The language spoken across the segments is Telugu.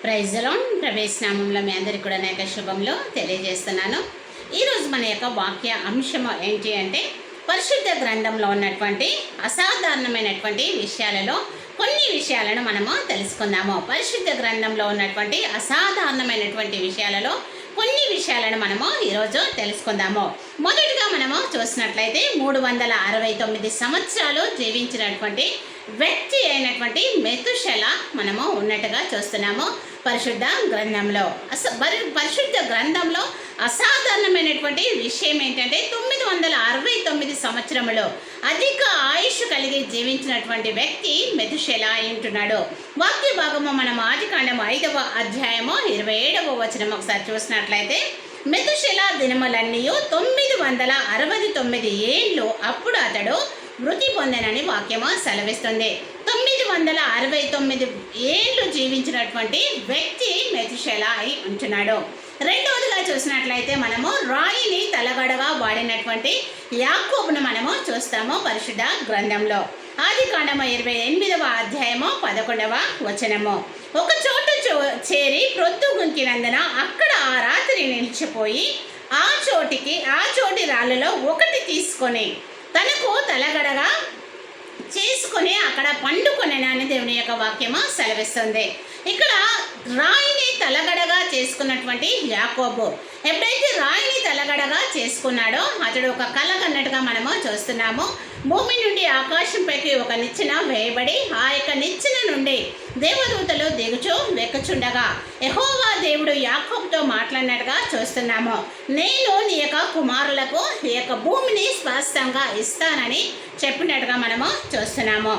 Praise the lord. ప్రవేశనామంలో మీ అందరికీ కూడా నా యొక్క శుభంలో తెలియజేస్తున్నాను. ఈరోజు మన యొక్క వాక్య అంశం ఏంటి అంటే, పరిశుద్ధ గ్రంథంలో ఉన్నటువంటి అసాధారణమైనటువంటి విషయాలలో కొన్ని విషయాలను మనము తెలుసుకుందాము. పరిశుద్ధ గ్రంథంలో ఉన్నటువంటి అసాధారణమైనటువంటి విషయాలలో కొన్ని విషయాలను మనము ఈరోజు తెలుసుకుందాము. మొదటిగా మనము చూసినట్లయితే 369 సంవత్సరాలు జీవించినటువంటి వ్యక్తి అయినటువంటి మెతుషెల మనము ఉన్నట్టుగా చూస్తున్నాము పరిశుద్ధ గ్రంథంలో. పరిశుద్ధ గ్రంథంలో అసాధారణమైనటువంటి విషయం ఏంటంటే 969 సంవత్సరములు అధిక ఆయుష్ కలిగి జీవించినటువంటి వ్యక్తి మెతుషెల అంటున్నాడు. వాక్య భాగము మనం ఆదికాండము 5వ అధ్యాయము 27వ వచనం ఒకసారి చూసినట్లయితే, మెతుషెల దినములన్నీ 969 ఏండ్లు అప్పుడు అతడు మృతి పొందెనని వాక్యము సెలవిస్తుంది. 969 ఏండ్లు జీవించినటువంటి వ్యక్తి మెతుషెల అయి ఉంటున్నాడు. రెండవదిగా చూసినట్లయితే మనము రాయిని తలగడగా వాడినటువంటి యాకోబును మనము చూస్తాము పరిశుద్ధ గ్రంథంలో. ఆదికాండము 28వ అధ్యాయము 11వ వచనము. ఒక చోట చేరి ప్రొద్దు గుంకినందున అక్కడ ఆ రాత్రి నిలిచిపోయి ఆ చోటి రాళ్ళలో ఒకటి తీసుకొని తనకు తలగడగా చేసుకుని అక్కడ పండుకొనని దేవుని యొక్క వాక్యము సెలవిస్తుంది. ఇక్కడ రాయిని తలగడగా చేసుకున్నటువంటి యాకోబు ఎప్పుడైతే రాయిని తలగడగా చేసుకున్నాడో అతడు ఒక కల కన్నట్టుగా మనము చూస్తున్నాము. భూమి నుండి ఆకాశంపైకి ఒక నిచ్చెన వేయబడి ఆ యొక్క నిచ్చెన నుండి దేవదూతలు దిగుచూ వెక్కుచుండగా యెహోవా దేవుడు యాకోబుతో మాట్లాడినట్టుగా చూస్తున్నాము. నేను నీ యొక్క కుమారులకు ఈ యొక్క భూమిని స్వాస్థ్యంగా ఇస్తానని చెప్పినట్టుగా మనము చూస్తున్నాము.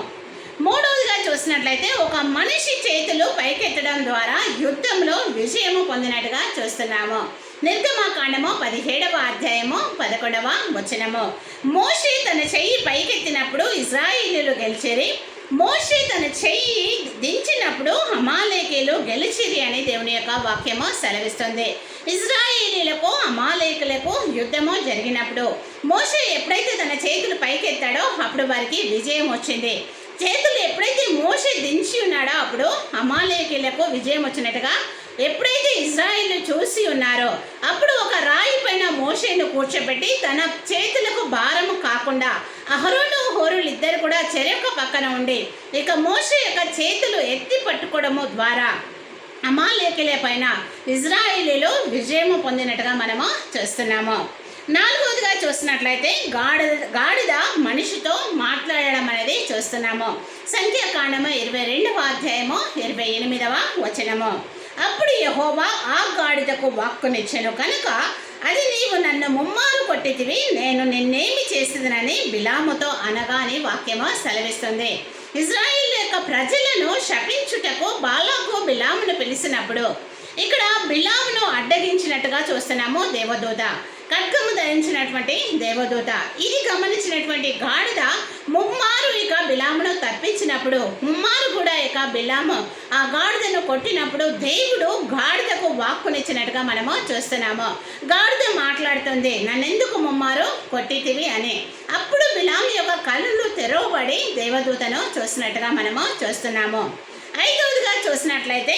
మూడవదిగా చూసినట్లయితే ఒక మనిషి చేతులు పైకెత్తడం ద్వారా యుద్ధంలో విజయము పొందినట్టుగా చూస్తున్నాము. నిర్గమకాండము 17వ అధ్యాయము 11వ వచనము. మోషే తన చెయ్యి పైకెత్తినప్పుడు ఇశ్రాయేలీయులు గెలిచిరి. మోషే తన చెయ్యి దించినప్పుడు అమాలేకీయులు గెలిచిరి అని దేవుని యొక్క వాక్యము సెలవిస్తుంది. ఇశ్రాయేలీయులకు అమాలేకులకు యుద్ధము జరిగినప్పుడు మోషే ఎప్పుడైతే తన చేతులు పైకెత్తాడో అప్పుడు వారికి విజయం వచ్చింది. చేతులు ఎప్పుడైతే మోషే దించి ఉన్నాడో అప్పుడు అమాలేకీయులకు విజయం వచ్చినట్టుగా ఎప్పుడైతే ఇశ్రాయేలు చూసి ఉన్నారో అప్పుడు ఒక రాయి పైన మోషేను కూర్చోబెట్టి తన చేతులకు భారము కాకుండా అహరోను హోరులు ఇద్దరు కూడా చెరొక పక్కన ఉండి ఇక మోషే యొక్క చేతులు ఎత్తి పట్టుకోవడము ద్వారా అమాలేకీయుల పైన ఇశ్రాయేలీలు విజయము పొందినట్టుగా మనము చూస్తున్నాము. నాలుగవదిగా చూసినట్లయితే గాడిద మనిషితో మాట్లాడడం అనేది చూస్తున్నాము. సంఖ్యాకాండము 22వ అధ్యాయము 28వ వచనము. అప్పుడు యెహోవా ఆ గాడిదకు వాక్కునిచ్చెను కనుక అది నీవు నన్ను ముమ్మారు కొట్టితివి, నేను నిన్నేమి చేసేదనని బిలాముతో అనగా అని వాక్యము సెలవిస్తుంది. ఇశ్రాయేలు యొక్క ప్రజలను శపించుటకు బాలాకు బిలామును పిలిచినప్పుడు ఇక్కడ బిలామును అడ్డగించినట్టుగా చూస్తున్నాము దేవదూత, ఖడ్గము ధరించినటువంటి దేవదూత. ఇది గమనించినటువంటి గాడిద ముమ్మారు ఇక బిలామును తప్పించినప్పుడు ముమ్మారు కూడా ఇక బిలాము ఆ గాడిదను కొట్టినప్పుడు దేవుడు గాడిదకు వాక్కునిచ్చినట్టుగా మనము చూస్తున్నాము. గాడిద మాట్లాడుతుంది, నన్నెందుకు ముమ్మారు కొట్టితివి అని. అప్పుడు బిలాము యొక్క కళ్ళు తెరవబడి దేవదూతను చూసినట్టుగా మనము చూస్తున్నాము. ఐదవదిగా చూసినట్లయితే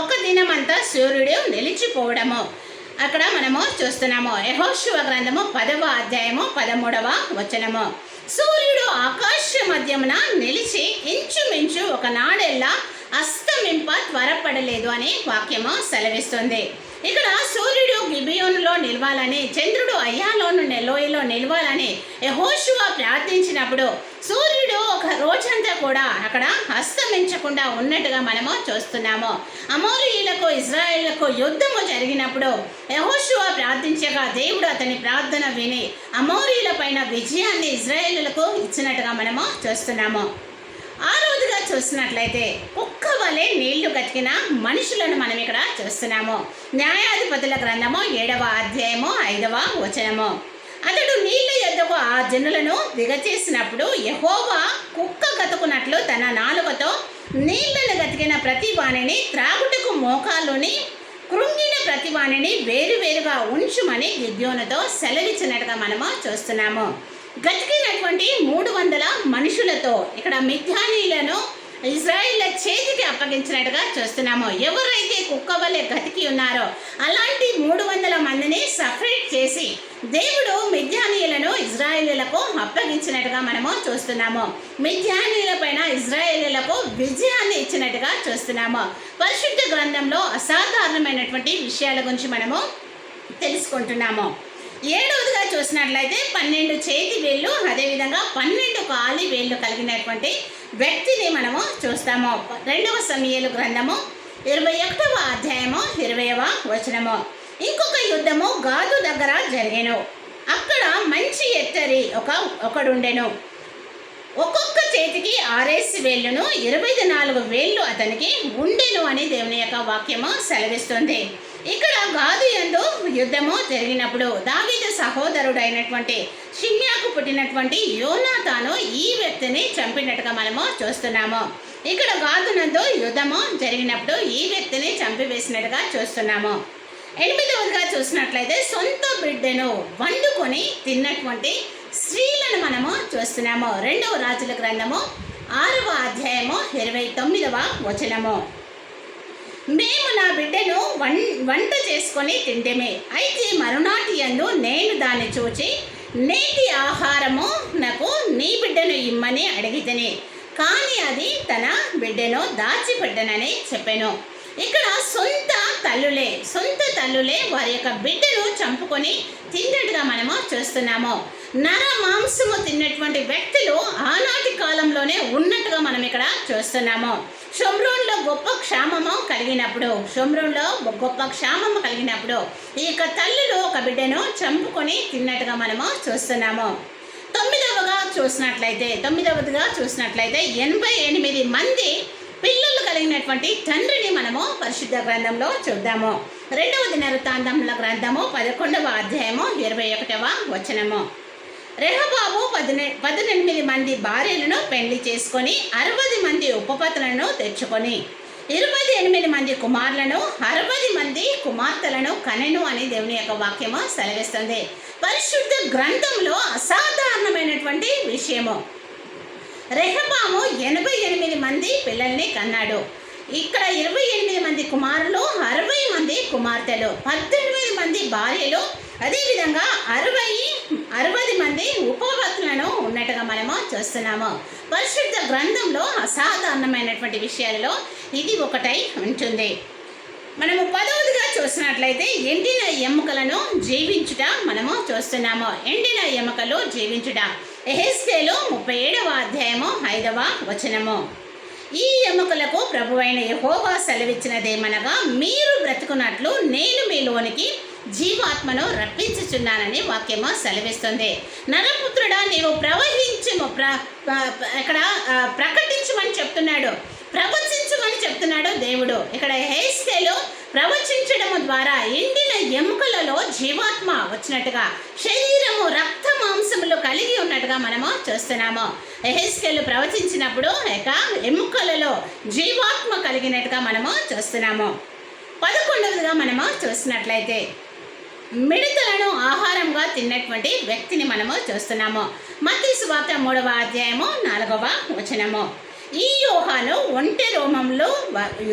ఒక దినమంతా సూర్యుడు నిలిచిపోవడము అక్కడ మనము చూస్తున్నాము. యెహోషువ గ్రంథము 10వ అధ్యాయము 13వ వచనము. సూర్యుడు ఆకాశ మధ్యమున నిలిచి ఇంచుమించు ఒక నాడెల్లా అస్తమింప త్వరపడలేదు అని వాక్యము సెలవిస్తుంది. ఇక్కడ సూర్యుడు గిబియోనులో నిలవాలని, చంద్రుడు అయ్యాలోను లోయలో నిలవాలని యెహోషువ ప్రార్థించినప్పుడు సూర్యుడు ఒక రోజంతా కూడా అక్కడ అస్తమించకుండా ఉన్నట్టుగా మనము చూస్తున్నాము. అమోరీయులకు ఇశ్రాయేలులకు యుద్ధము జరిగినప్పుడు యెహోషువ ప్రార్థించగా దేవుడు అతని ప్రార్థన విని అమోరీయుల పైన విజయాన్ని ఇశ్రాయేలులకు ఇచ్చినట్టుగా మనము చూస్తున్నాము. ఆరోజుగా చూసినట్లయితే కుక్క వలె నీళ్లు గతికిన మనుషులను మనం ఇక్కడ చూస్తున్నాము. న్యాయాధిపతుల గ్రంథము 7వ అధ్యాయము 5వ వచనము. అతడు నీళ్ల యొద్దకు ఆ జనులను దిగచేసినప్పుడు యెహోవా కుక్క గతుకున్నట్లు తన నాలుకతో నీళ్లను గతికిన ప్రతి వాణిని త్రాగుటకు మోకాలుని కృంగిన ప్రతి వాణిని వేరువేరుగా ఉంచుమని గిద్యోనుతో సెలవిచ్చినట్టుగా మనము చూస్తున్నాము. గతికినటువంటి 300 మనుషులతో ఇక్కడ మిథ్యానీయులను ఇజ్రాయిల్ చేతికి అప్పగించినట్టుగా చూస్తున్నాము. ఎవరైతే కుక్క వలె గతికి ఉన్నారో అలాంటి 300 మందిని సపరేట్ చేసి దేవుడు మిద్యానీయులను ఇజ్రాయేలీలకు అప్పగించినట్టుగా మనము చూస్తున్నాము. మిద్యానీయుల పైన ఇజ్రాయేలీలకు విజయాన్ని ఇచ్చినట్టుగా చూస్తున్నాము. పరిశుద్ధ గ్రంథంలో అసాధారణమైనటువంటి విషయాల గురించి మనము తెలుసుకుంటున్నాము. 7వదిగా చూసినట్లయితే 12 చేతి వేళ్ళు, అదేవిధంగా 12 కాలి వేళ్ళు కలిగినటువంటి వ్యక్తిని మనము చూస్తాము. 2వ సమూయేలు గ్రంథము 21వ అధ్యాయము 20వ వచనము. ఇంకొక యుద్ధము గాదు దగ్గర జరిగెను. అక్కడ మంచి ఎత్తరి ఒకడుండెను. ఒక్కొక్క చేతికి 6 వేళ్ళను, 24 వేళ్ళు అతనికి ఉండెను అని దేవుని యొక్క వాక్యము సెలవిస్తుంది. ఇక్కడ గాదు యందు యుద్ధము జరిగినప్పుడు దావీదు సహోదరుడైనటువంటి షిమ్యాకు పుట్టినటువంటి యోనాతాను ఈ వ్యక్తిని చంపినట్టుగా మనము చూస్తున్నాము. ఇక్కడ గాదునందు యుద్ధము జరిగినప్పుడు ఈ వ్యక్తిని చంపివేసినట్టుగా చూస్తున్నాము. 8వదిగా చూసినట్లయితే సొంత బిడ్డను వండుకొని తిన్నటువంటి స్త్రీలను మనము చూస్తున్నాము. 2వ రాజుల గ్రంథము 6వ అధ్యాయము 29వ వచనము. మేము నా బిడ్డను వంట చేసుకొని తింటేమే, అయితే మరునాటి యందు నేను దాన్ని చూచి నేటి ఆహారము నాకు నీ బిడ్డను ఇమ్మని అడిగితేనే, కానీ అది తన బిడ్డను దాచిపెట్టనని చెప్పాను. ఇక్కడ సొంత తల్లులే వారి యొక్క బిడ్డను చంపుకొని తిన్నట్టుగా మనము చూస్తున్నాము. నర మాంసము తిన్నటువంటి వ్యక్తులు ఆనాటి కాలంలోనే ఉన్నట్టుగా మనం ఇక్కడ చూస్తున్నాము. షోమ్రోన్లో గొప్ప క్షామము కలిగినప్పుడు ఈ యొక్క తల్లులు ఒక బిడ్డను చంపుకొని తిన్నట్టుగా మనము చూస్తున్నాము. 9వదిగా చూసినట్లయితే 88 మంది పిల్లలు కలిగినటువంటి తండ్రిని మనము పరిశుద్ధ గ్రంథంలో చూద్దాము. 2వ దినవృత్తాంతముల గ్రంథము 11వ అధ్యాయము 21వ వచనము. రెహబాబు 18 మంది భార్యలను పెళ్లి చేసుకొని 60 మంది ఉపపత్నులను తెచ్చుకొని 28 మంది కుమారులను 60 మంది కుమార్తెలను కనెను అని దేవుని యొక్క వాక్యము సెలవిస్తుంది. పరిశుద్ధ గ్రంథంలో అసాధారణమైనటువంటి విషయము. రెహబాము 88 మంది పిల్లల్ని కన్నాడు. ఇక్కడ 28 మంది కుమారులు, 60 మంది కుమార్తెలు, 18 మంది భార్యలు, అదేవిధంగా 60 మంది ఉపపత్నులను ఉన్నట్టుగా మనము చూస్తున్నాము. పరిశుద్ధ గ్రంథంలో అసాధారణమైనటువంటి విషయాలలో ఇది ఒకటై ఉంటుంది. మనము 10వదిగా చూసినట్లయితే ఎండిన ఎముకలను జీవించుట మనము చూస్తున్నాము. ఎండిన ఎముకలు జీవించుట. యెహెజ్కేలు 37వ అధ్యాయము 5వ వచనము. ఈ ఎముకలకు ప్రభువైన యెహోవా సెలవిచ్చినదేమనగా, మీరు బ్రతుకున్నట్లు నేను మీలోనికి జీవాత్మను రప్పించుచున్నానని వాక్యము సెలవిస్తుంది. నరపుత్రుడా, నీవు ప్రకటించమని చెప్తున్నాడు, ప్రవచించమని చెప్తున్నాడు దేవుడు. ఇక్కడ యెహెజ్కేలు ప్రవచించడము ద్వారా ఎండిన ఎముకలలో జీవాత్మ వచ్చినట్టుగా, శరీరము రక్త మాంసములు కలిగి ఉన్నట్టుగా మనము చూస్తున్నాము. యెహెజ్కేలు ప్రవచించినప్పుడు ఎముకలలో జీవాత్మ కలిగినట్టుగా మనము చూస్తున్నాము. 11వదిగా మనము చూసినట్లయితే మిడతలను ఆహారంగా తిన్నటువంటి వ్యక్తిని మనము చూస్తున్నాము. మత్తయి సువార్త 3వ అధ్యాయము 4వ వచనము. ఈ యోహాను ఒంటె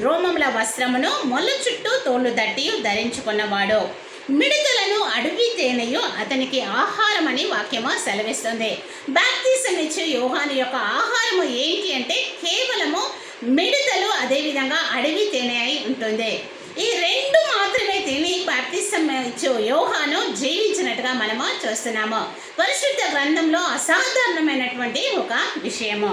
రోమముల వస్త్రమును మొల్ల చుట్టూ తోలు దట్టి ధరించుకున్నవాడు. మిడతలను అడవి తేనెయు అతనికి ఆహారం అని వాక్యము సెలవిస్తుంది. బాప్తిసం ఇచ్చే యోహాను యొక్క ఆహారము ఏంటి అంటే కేవలము మిడతలు, అదేవిధంగా అడవి తేనె అయి ఉంటుంది. ఈ 2 మాత్రమే తిని బాప్తిసం ఇచ్చే యోహాను జీవించినట్టుగా మనము చూస్తున్నాము. పరిశుద్ధ గ్రంథంలో అసాధారణమైనటువంటి ఒక విషయము.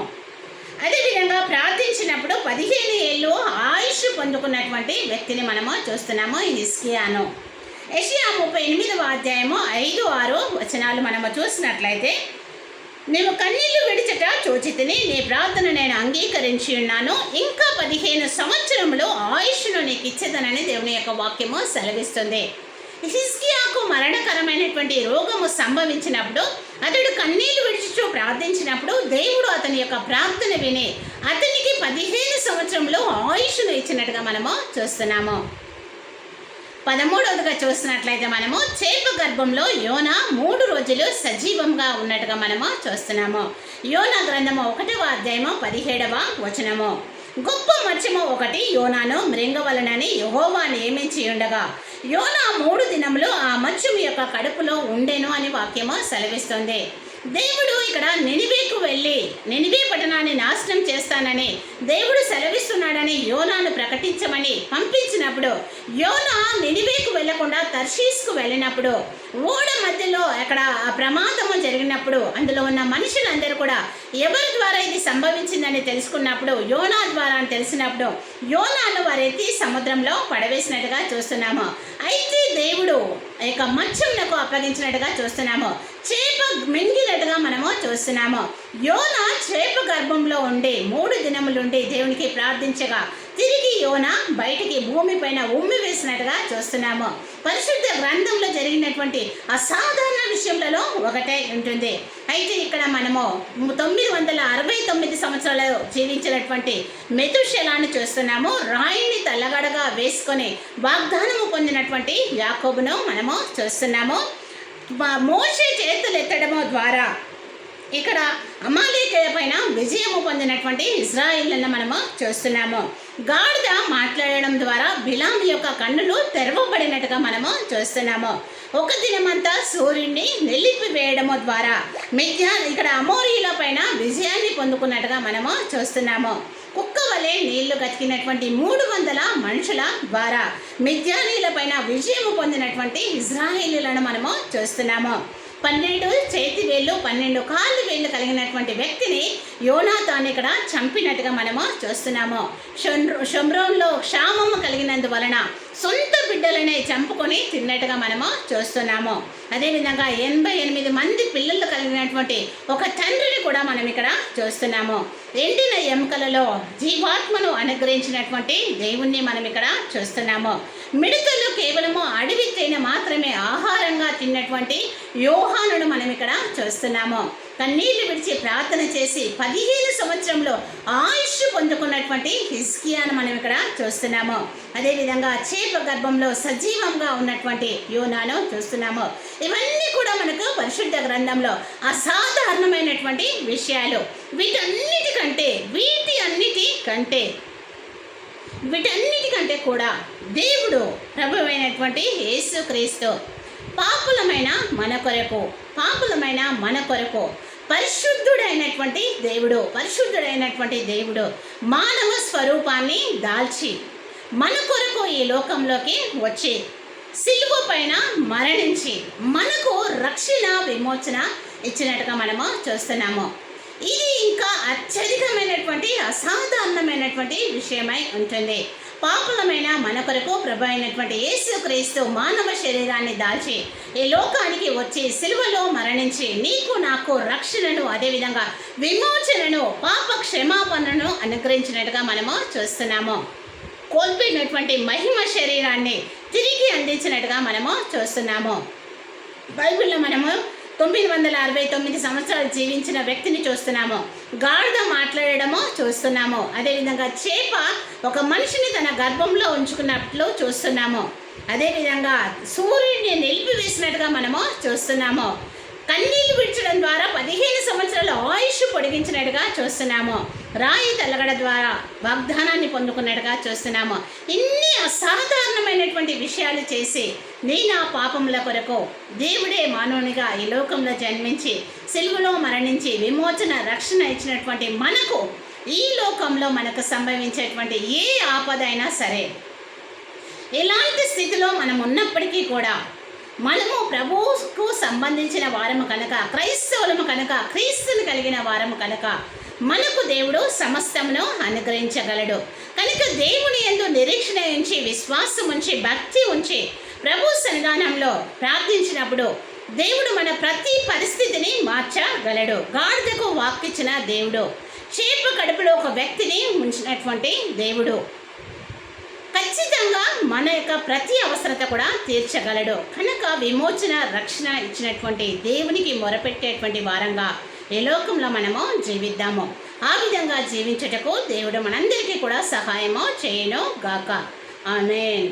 అదేవిధంగా ప్రార్థించినప్పుడు 15 ఏళ్ళు ఆయుష్ పొందుకున్నటువంటి వ్యక్తిని మనము చూస్తున్నాము, హిజ్కియాను. యెషయా 38వ అధ్యాయము 5-6 వచనాలు మనము చూసినట్లయితే, నీవు కన్నీళ్లు విడిచట చూచితిని, నీ ప్రార్థన నేను అంగీకరించి ఉన్నాను, ఇంకా 15 సంవత్సరములు ఆయుష్ను నీకు ఇచ్చేదనని దేవుని యొక్క వాక్యము సెలవిస్తుంది. హిజ్కియాకు మరణకరమైనటువంటి రోగము సంభవించినప్పుడు అతడు కన్నీళ్లు విడిచుచూ ప్రార్థించినప్పుడు దేవుడు అతని యొక్క ప్రార్థన విని అతనికి 15 సంవత్సరంలో ఆయుష్ను ఇచ్చినట్టుగా మనము చూస్తున్నాము. 13వదిగా చూస్తున్నట్లయితే మనము చేప గర్భంలో యోన 3 రోజులు సజీవంగా ఉన్నట్టుగా మనము చూస్తున్నాము. యోన గ్రంథము 1వ అధ్యాయము 17వ వచనము. గొప్ప మత్స్యము ఒకటి యోనాను మృంగవలనని యెహోవా నియమించి ఉండగా యోనా 3 దినములు ఆ మత్స్యము యొక్క కడుపులో ఉండెను అని వాక్యము సెలవిస్తుంది. దేవుడు ఇక్కడ నినివేకు వెళ్ళి నినివే పట్టణాన్ని నాశనం చేస్తానని దేవుడు సెలవిస్తున్నాడని యోనాను ప్రకటించమని పంపించినప్పుడు యోనా నినివేకు వెళ్లకుండా తర్షీస్కు వెళ్ళినప్పుడు ఓడ మధ్యలో అక్కడ ప్రమాదము జరిగినప్పుడు అందులో ఉన్న మనుషులందరూ కూడా ఎవరి ద్వారా ఇది సంభవించిందని తెలుసుకున్నప్పుడు యోనా ద్వారా అని తెలిసినప్పుడు యోనాను వారెత్తి సముద్రంలో పడవేసినట్టుగా చూస్తున్నాము. అయితే దేవుడు యొక్క మత్స్యమునకు అప్పగించినట్టుగా చూస్తున్నాము. చేప మింగినట్టుగా మనము చూస్తున్నాము. యోన చేప గర్భంలో ఉండి 3 దినములుండి దేవునికి ప్రార్థించగా తిరిగి యోన బయటికి భూమిపైన ఉమ్మి వేసినట్టుగా చూస్తున్నాము. పరిశుద్ధ గ్రంథంలో జరిగినటువంటి అసాధారణ విషయంలో ఒకటే ఉంటుంది. అయితే ఇక్కడ మనము 969 సంవత్సరాలు జీవించినటువంటి మెతుషెలాను చూస్తున్నాము. రాయిని తల్లగడగా వేసుకొని వాగ్దానము పొందినటువంటి యాకోబును మనము చూస్తున్నాము. మోషే చేతులు ఎత్తడము ద్వారా ఇక్కడ అమాలేకీయుల పైన విజయము పొందినటువంటి ఇశ్రాయేలులను మనము చూస్తున్నాము. గాడిద మాట్లాడడం ద్వారా బిలాము యొక్క కన్నులు తెరవబడినట్టుగా మనము చూస్తున్నాము. ఒక దినమంతా సూర్యుడిని నిలిపివేయడము ద్వారా ఇక్కడ అమోరీల పైన విజయాన్ని పొందుకున్నట్టుగా మనము చూస్తున్నాము. కుక్క వలె నీళ్లు గతికినటువంటి 300 మనుషుల ద్వారా మిద్యానీల పైన విజయము పొందినటువంటి ఇశ్రాయేలీయులను మనము చూస్తున్నాము. 12 చేతి వేళ్ళు 12 కాళ్ళు వేళ్ళు కలిగినటువంటి వ్యక్తిని యోనాతాను ఇక్కడ చంపినట్టుగా మనము చూస్తున్నాము. షోమ్రోన్లో క్షామము కలిగినందువలన సొంత బిడ్డలనే చంపుకొని తిన్నట్టుగా మనము చూస్తున్నాము. అదేవిధంగా 88 మంది పిల్లలు కలిగినటువంటి ఒక తండ్రిని కూడా మనం ఇక్కడ చూస్తున్నాము. ఎండిన ఎముకలలో జీవాత్మను అనుగ్రహించినటువంటి దేవుణ్ణి మనం ఇక్కడ చూస్తున్నాము. మిడతలు కేవలము అడవి తేనె మాత్రమే ఆహారంగా తిన్నటువంటి యోహానును మనం ఇక్కడ చూస్తున్నాము. కన్నీళ్లు విడిచి ప్రార్థన చేసి 15 సంవత్సరంలో ఆయుష్ పొందుకున్నటువంటి హిజ్కియాను మనం ఇక్కడ చూస్తున్నాము. అదేవిధంగా చేప గర్భంలో సజీవంగా ఉన్నటువంటి యోనాను చూస్తున్నాము. ఇవన్నీ కూడా మనకు పరిశుద్ధ గ్రంథంలో అసాధారణమైనటువంటి విషయాలు. వీటన్నిటికంటే కూడా దేవుడు ప్రభువైనటువంటి యేసుక్రీస్తు పాపులమైన మన కొరకు పరిశుద్ధుడైనటువంటి దేవుడు మానవ స్వరూపాన్ని దాల్చి మన కొరకు ఈ లోకంలోకి వచ్చి సిలువ పైన మరణించి మనకు రక్షణ విమోచన ఇచ్చినట్టుగా మనము చూస్తున్నాము. ఇది ఇంకా అత్యధికమైనటువంటి అసాధారణమైనటువంటి విషయమై ఉంటుంది. పాపులమైన మన కొరకు ప్రభు అయినటువంటి యేసుక్రీస్తు మానవ శరీరాన్ని దాల్చి ఈ లోకానికి వచ్చి సిలువలో మరణించి నీకు నాకు రక్షణను అదేవిధంగా విమోచనను పాప క్షమాపణను అనుగ్రహించినట్టుగా మనము చూస్తున్నాము. కోల్పోయినటువంటి మహిమ శరీరాన్ని తిరిగి అందించినట్టుగా మనము చూస్తున్నాము. బైబిల్లో మనము 969 సంవత్సరాలు జీవించిన వ్యక్తిని చూస్తున్నాము. గాడిద మాట్లాడడము చూస్తున్నాము. అదేవిధంగా చేప ఒక మనిషిని తన గర్భంలో ఉంచుకున్నట్లు చూస్తున్నాము. అదేవిధంగా సూర్యుడిని నిలిపివేసినట్టుగా మనము చూస్తున్నాము. కన్నీళ్లు విడిచడం ద్వారా 15 సంవత్సరాల ఆయుష్ పొడిగించినట్టుగా చూస్తున్నాము. రాయి తలగడ ద్వారా వాగ్దానాన్ని పొందుకున్నట్టుగా చూస్తున్నాము. ఇన్ని అసాధారణమైనటువంటి విషయాలు చేసి నా పాపముల కొరకు దేవుడే మానవునిగా ఈ లోకంలో జన్మించి సిలువలో మరణించి విమోచన రక్షణ ఇచ్చినటువంటి మనకు ఈ లోకంలో మనకు సంభవించేటువంటి ఏ ఆపద అయినా సరే ఎలాంటి స్థితిలో మనం ఉన్నప్పటికీ కూడా మనము ప్రభువుకు సంబంధించిన వారము కనుక క్రైస్తవులము కనుక క్రీస్తుని కలిగిన వారము కనుక మనకు దేవుడు సమస్తమును అనుగ్రహించగలడు. కనుక దేవుని యందు నిరీక్షణ ఉంచి విశ్వాసం ఉంచి భక్తి ఉంచి ప్రభు సన్నిధానంలో ప్రార్థించినప్పుడు దేవుడు మన ప్రతి పరిస్థితిని మార్చగలడు. గాడిదకు వాక్కిచ్చిన దేవుడు, చేప కడుపులో ఒక వ్యక్తిని ఉంచినటువంటి దేవుడు ఖచ్చితంగా మన యొక్క ప్రతి అవసరత కూడా తీర్చగలడు. కనుక విమోచన రక్షణ ఇచ్చినటువంటి దేవునికి మొరపెట్టేటువంటి వారంగా ఈ లోకంలో మనము జీవిద్దాము. ఆ విధంగా జీవించుటకు దేవుడు మనందరికీ కూడా సహాయము చేయను గాక. ఆమేన్.